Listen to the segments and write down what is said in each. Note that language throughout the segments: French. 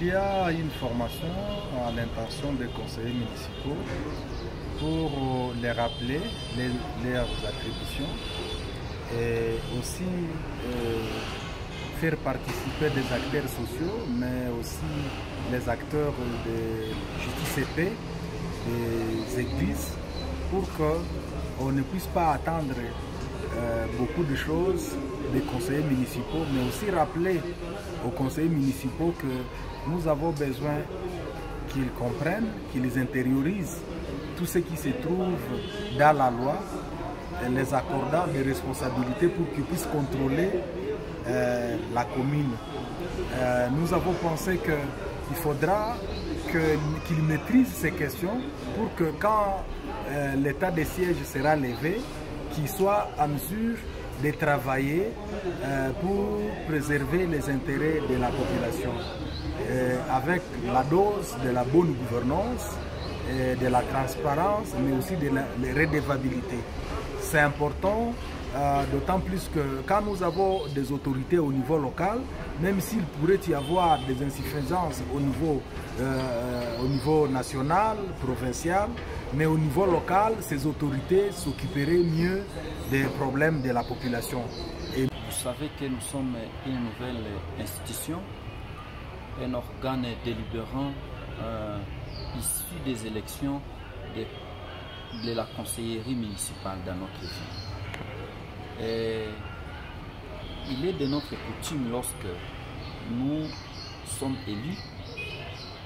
il y a une formation à l'intention des conseillers municipaux pour les rappeler leurs attributions et aussi faire participer des acteurs sociaux, mais aussi les acteurs de justice et paix, des églises, pour qu'on ne puisse pas attendre beaucoup de choses des conseillers municipaux, mais aussi rappeler aux conseillers municipaux que nous avons besoin qu'ils comprennent, qu'ils intériorisent tout ce qui se trouve dans la loi, les accordant des responsabilités pour qu'ils puissent contrôler la commune. Nous avons pensé qu'il faudra qu'ils maîtrisent ces questions pour que quand l'état de siège sera levé, qu'ils soient en mesure de travailler pour préserver les intérêts de la population avec la dose de la bonne gouvernance, de la transparence, mais aussi de la redevabilité. C'est important, d'autant plus que quand nous avons des autorités au niveau local, même s'il pourrait y avoir des insuffisances au niveau national, provincial, mais au niveau local, ces autorités s'occuperaient mieux des problèmes de la population. Et vous savez que nous sommes une nouvelle institution, un organe délibérant issu des élections de la conseillerie municipale dans notre ville. Et il est de notre coutume, lorsque nous sommes élus,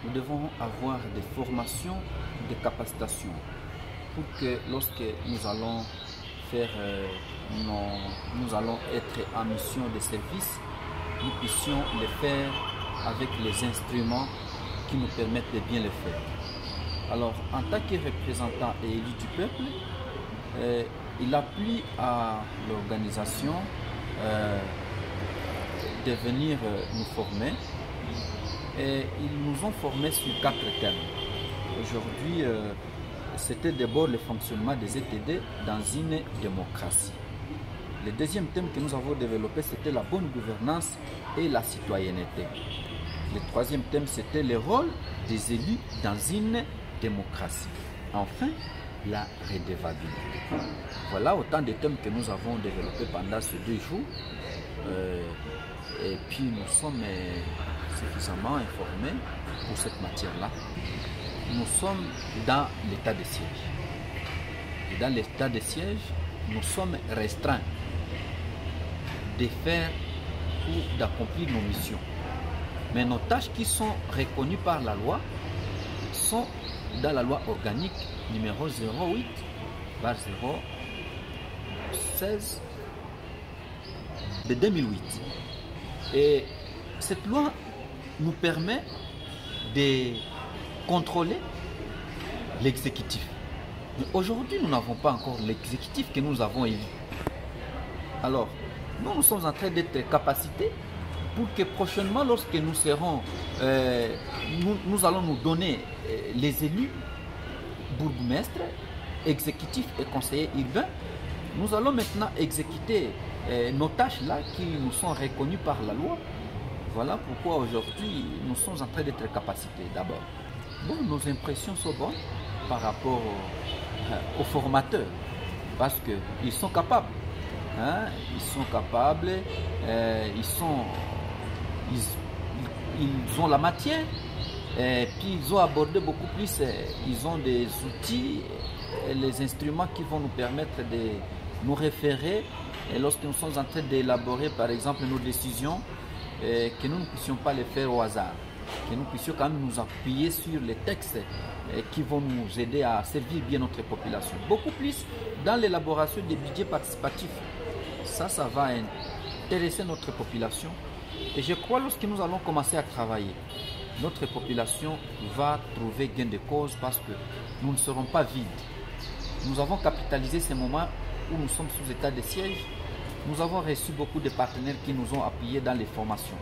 nous devons avoir des formations, des capacitations pour que lorsque nous allons faire, nous allons être en mission de service, nous puissions le faire avec les instruments qui nous permettent de bien le faire. Alors, en tant que représentant et élu du peuple, il a plu à l'organisation de venir nous former. Et ils nous ont formés sur 4 thèmes. Aujourd'hui, c'était d'abord le fonctionnement des ETD dans une démocratie. Le deuxième thème que nous avons développé, c'était la bonne gouvernance et la citoyenneté. Le troisième thème, c'était le rôle des élus dans une démocratie. Enfin, la redevabilité. Voilà autant de thèmes que nous avons développés pendant ces 2 jours. Et puis nous sommes suffisamment informés pour cette matière-là. Nous sommes dans l'état de siège. Et dans l'état de siège, nous sommes restreints de faire ou d'accomplir nos missions. Mais nos tâches qui sont reconnues par la loi sont dans la loi organique numéro 08/016 de 2008. Et cette loi nous permet de contrôler l'exécutif. Mais aujourd'hui, nous n'avons pas encore l'exécutif que nous avons élu. Alors, nous sommes en train d'être capacités pour que prochainement, lorsque nous serons, nous allons nous donner les élus, bourgmestres, exécutifs et conseillers urbains, nous allons maintenant exécuter nos tâches là qui nous sont reconnues par la loi. Voilà pourquoi aujourd'hui nous sommes en train d'être capacités d'abord. Bon, nos impressions sont bonnes par rapport aux formateurs parce qu'ils sont capables. Hein, ils sont capables, ils ont la matière et puis ils ont abordé beaucoup plus, ils ont des outils, les instruments qui vont nous permettre de nous référer et lorsque nous sommes en train d'élaborer par exemple nos décisions, que nous ne puissions pas les faire au hasard, que nous puissions quand même nous appuyer sur les textes qui vont nous aider à servir bien notre population. Beaucoup plus dans l'élaboration des budgets participatifs. Ça va intéresser notre population. Et je crois que lorsque nous allons commencer à travailler, notre population va trouver gain de cause parce que nous ne serons pas vides. Nous avons capitalisé ces moments où nous sommes sous état de siège. Nous avons reçu beaucoup de partenaires qui nous ont appuyés dans les formations.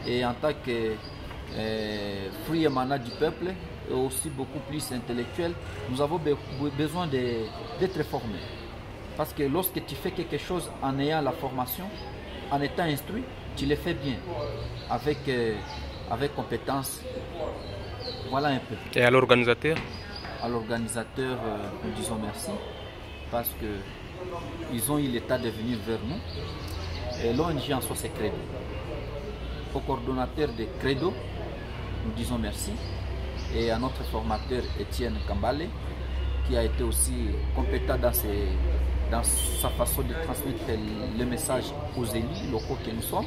Et en tant que fruit émanant du peuple, et aussi beaucoup plus intellectuel, nous avons besoin d'être formés. Parce que lorsque tu fais quelque chose en ayant la formation, en étant instruit, tu le fais bien, avec avec compétence. Voilà un peu. Et à l'organisateur? À l'organisateur, nous disons merci parce qu'ils ont eu l'état de venir vers nous. Et l'ONG en soi, c'est Credo. Au coordonnateur de Credo, nous disons merci. Et à notre formateur Étienne Kambale, qui a été aussi compétent dans sa façon de transmettre le message aux élus locaux que nous sommes.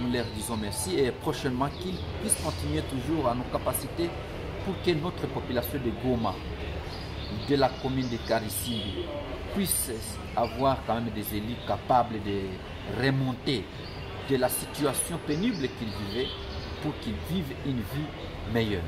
Nous leur disons merci et prochainement qu'ils puissent continuer toujours à nos capacités pour que notre population de Goma, de la commune de Karissimbi, puisse avoir quand même des élus capables de remonter de la situation pénible qu'ils vivaient pour qu'ils vivent une vie meilleure.